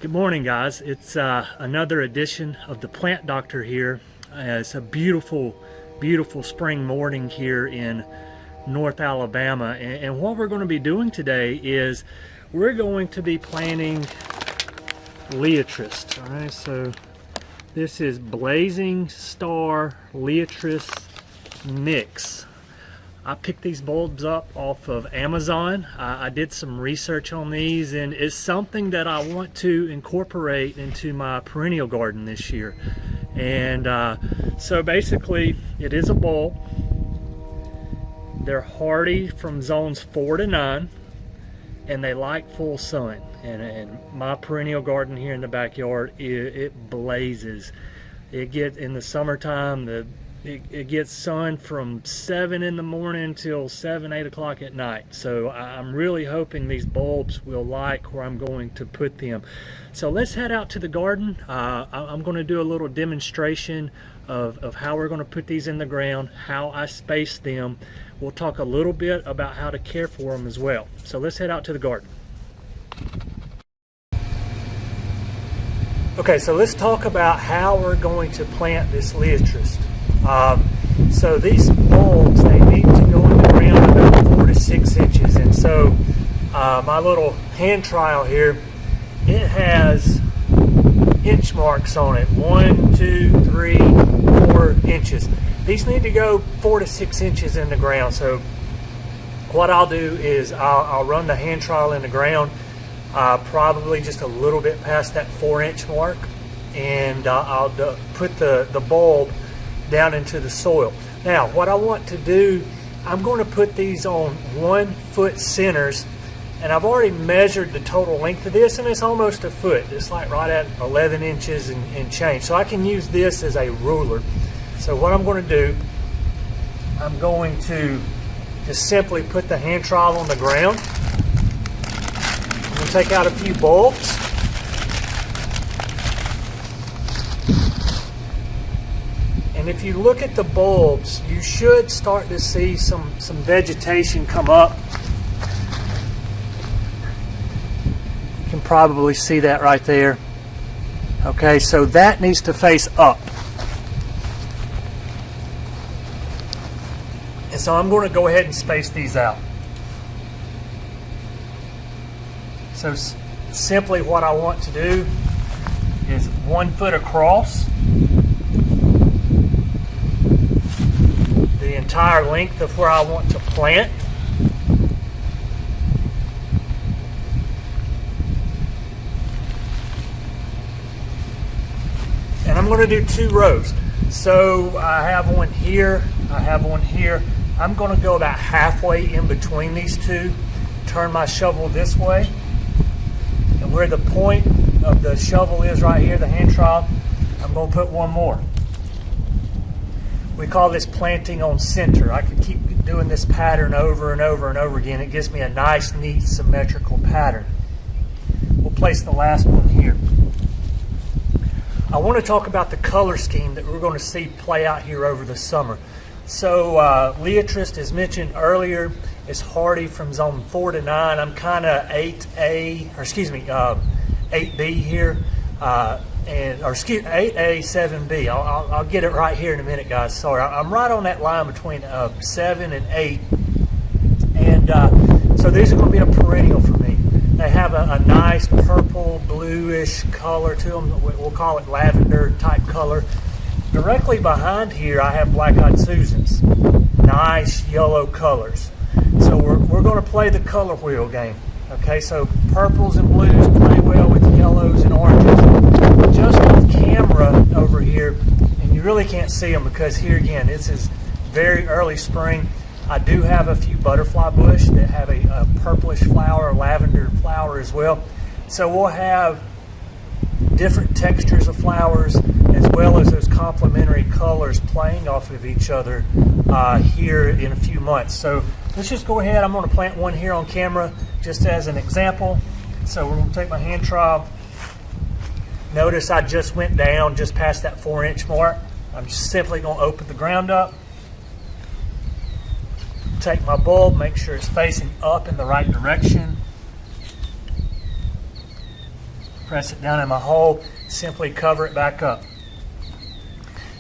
Good morning, guys. It's another edition of the Plant Doctor here. It's a beautiful, beautiful spring morning here in North Alabama. And what we're going to be doing today is we're going to be planting Liatris. All right, so this is Blazing Star Liatris Mix. I picked these bulbs up off of Amazon. I did some research on these, and it's something that I want to incorporate into my perennial garden this year. And so basically it is a bulb. They're hardy from zones 4 to 9, and they like full sun. And my perennial garden here in the backyard, it blazes. It gets in the summertime, it gets sun from 7 in the morning till 7, 8 o'clock at night. So I'm really hoping these bulbs will like where I'm going to put them. So let's head out to the garden. I'm going to do a little demonstration of how we're going to put these in the ground, how I space them. We'll talk a little bit about how to care for them as well. So let's head out to the garden. Okay, so let's talk about how we're going to plant this Liatris. So these bulbs, they need to go in the ground about 4 to 6 inches. And so my little hand trowel here, it has inch marks on it. 1, 2, 3, 4 inches. These need to go 4 to 6 inches in the ground. So what I'll do is I'll run the hand trowel in the ground, probably just a little bit past that 4-inch mark, and I'll put the bulb down into the soil. Now what I want to do, I'm going to put these on 1-foot centers, and I've already measured the total length of this, and it's almost a foot. It's like right at 11 inches and change. So I can use this as a ruler. So what I'm going to do, I'm going to just simply put the hand trowel on the ground. I'm going to take out a few bulbs. And if you look at the bulbs, you should start to see some vegetation come up. You can probably see that right there. Okay, so that needs to face up. And so I'm going to go ahead and space these out. So simply what I want to do is 1 foot across. The entire length of where I want to plant. And I'm going to do 2 rows. So I have one here, I have one here. I'm going to go about halfway in between these two, turn my shovel this way, and where the point of the shovel is right here, the hand trowel, I'm going to put one more. We call this planting on center. I could keep doing this pattern over and over and over again. It gives me a nice, neat, symmetrical pattern. We'll place the last one here. I want to talk about the color scheme that we're going to see play out here over the summer. So Liatris, as mentioned earlier, is hardy from zone 4 to 9. I'm kind of 8A, or excuse me, 8B here. 8A, 7B. I'll get it right here in a minute, guys. Sorry, I'm right on that line between 7 and 8. And so these are going to be a perennial for me. They have a nice purple, bluish color to them. We'll call it lavender type color. Directly behind here, I have black-eyed Susans. Nice yellow colors. So we're going to play the color wheel game. Okay, so purples and blues play well with yellows and oranges. Just off camera over here, and you really can't see them because here again, this is very early spring. I do have a few butterfly bush that have a purplish flower, lavender flower as well. So we'll have different textures of flowers as well as those complementary colors playing off of each other here in a few months. So let's just go ahead. I'm going to plant one here on camera just as an example. So we're going to take my hand trowel. Notice I just went down just past that 4-inch mark. I'm just simply going to open the ground up. Take my bulb, make sure it's facing up in the right direction. press it down in my hole, simply cover it back up.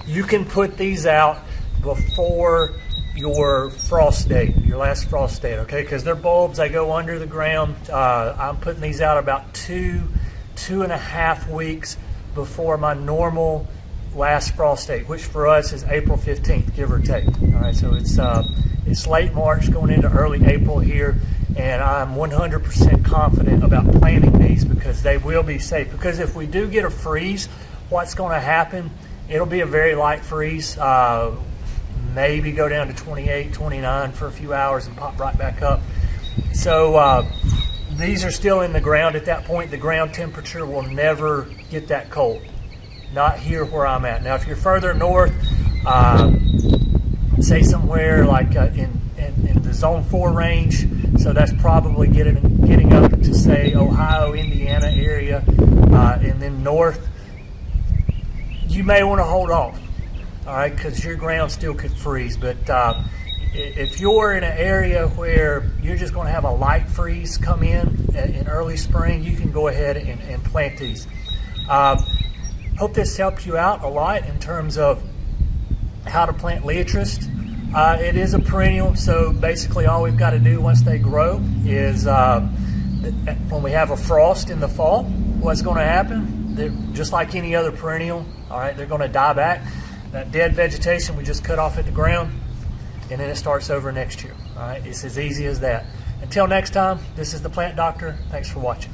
You can put these out before your frost date, your last frost date, okay? Because they're bulbs, they go under the ground. I'm putting these out about 2.5 weeks before my normal last frost date, which for us is April 15th, give or take. All right, so it's late March going into early April here, and I'm 100% confident about planting these because they will be safe. Because if we do get a freeze, what's going to happen, it'll be a very light freeze, maybe go down to 28, 29 for a few hours and pop right back up. So these are still in the ground at that point. The ground temperature will never get that cold. Not here where I'm at. Now, if you're further north, say somewhere like in the Zone 4 range, so that's probably getting up to, say, Ohio, Indiana area, and then north, you may want to hold off, all right, because your ground still could freeze. But if you're in an area where you're just going to have a light freeze come in early spring, you can go ahead and plant these. Hope this helped you out a lot in terms of how to plant Liatris. It is a perennial, so basically all we've got to do once they grow is when we have a frost in the fall, what's going to happen? They're just like any other perennial, all right, they're going to die back. That dead vegetation we just cut off at the ground, and then it starts over next year. All right, it's as easy as that. Until next time, this is the Plant Doctor. Thanks for watching.